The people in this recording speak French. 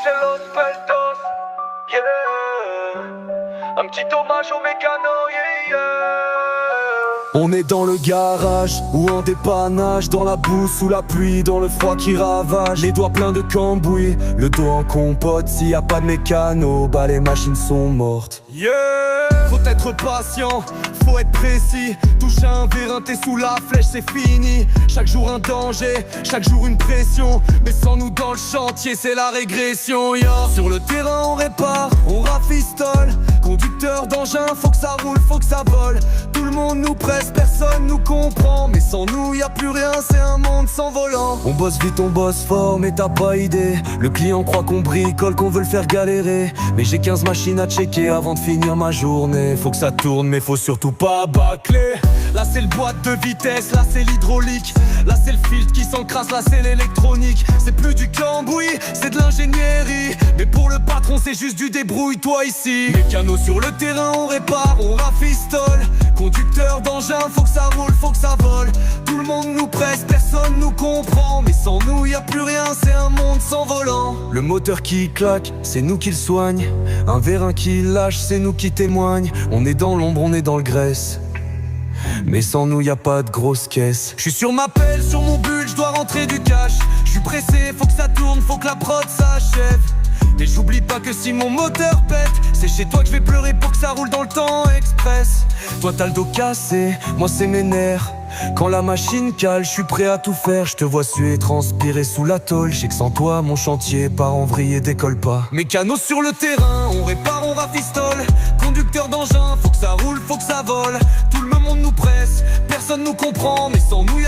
chez Los Peltos, yeah. Un petit hommage au mécano, yeah, yeah. On est dans le garage ou en dépannage, dans la boue, sous la pluie, dans le froid qui ravage. Les doigts pleins de cambouis, le dos en compote. S'il y a pas de mécano, bah les machines sont mortes. Yeah. Faut être patient, faut être précis. Toucher un vérin, t'es sous la flèche, c'est fini. Chaque jour un danger, chaque jour une pression. Mais sans nous dans le chantier, c'est la régression, yo. Sur le terrain on répare, on rafistole. Conducteur d'engin, faut que ça roule, faut que ça vole. Tout le monde nous presse, personne nous comprend. Mais sans nous y a plus rien, c'est un monde sans volant. On bosse vite, on bosse fort, mais t'as pas idée. Le client croit qu'on bricole, qu'on veut le faire galérer. Mais j'ai 15 machines à checker avant de finir ma journée. Faut que ça tourne, mais faut surtout pas bâcler. Là c'est le boîte de vitesse, là c'est l'hydraulique. Là c'est le filtre qui s'encrasse, là c'est l'électronique. C'est plus du cambouis, c'est de l'ingénierie. Mais pour le patron c'est juste du débrouille-toi ici. Mécano sur le terrain, on répare, on rafistole. Conducteur d'engin, faut que ça roule, faut que ça vole. Tout le monde nous presse, personne nous comprend. Mais sans nous y a plus rien, c'est un monde sans volant. Le moteur qui claque, c'est nous qui le soigne. Un vérin qui lâche, c'est nous qui témoigne. On est dans l'ombre, on est dans le graisse. Mais sans nous y a pas de grosse caisse. J'suis sur ma pelle, sur mon bulle, j'dois rentrer du cash. J'suis pressé, faut que ça tourne, faut que la prod s'achève. Et j'oublie pas que si mon moteur pète, c'est chez toi que je vais pleurer pour que ça roule dans le temps express. Toi t'as le dos cassé, moi c'est mes nerfs. Quand la machine cale, je suis prêt à tout faire. Je te vois suer, transpirer sous la tôle. Je sais que sans toi, mon chantier part en vrille et décolle pas. Mécano sur le terrain, on répare, on rafistole. Conducteur d'engin, faut que ça roule, faut que ça vole. Tout le monde nous presse, personne nous comprend. Mais sans nous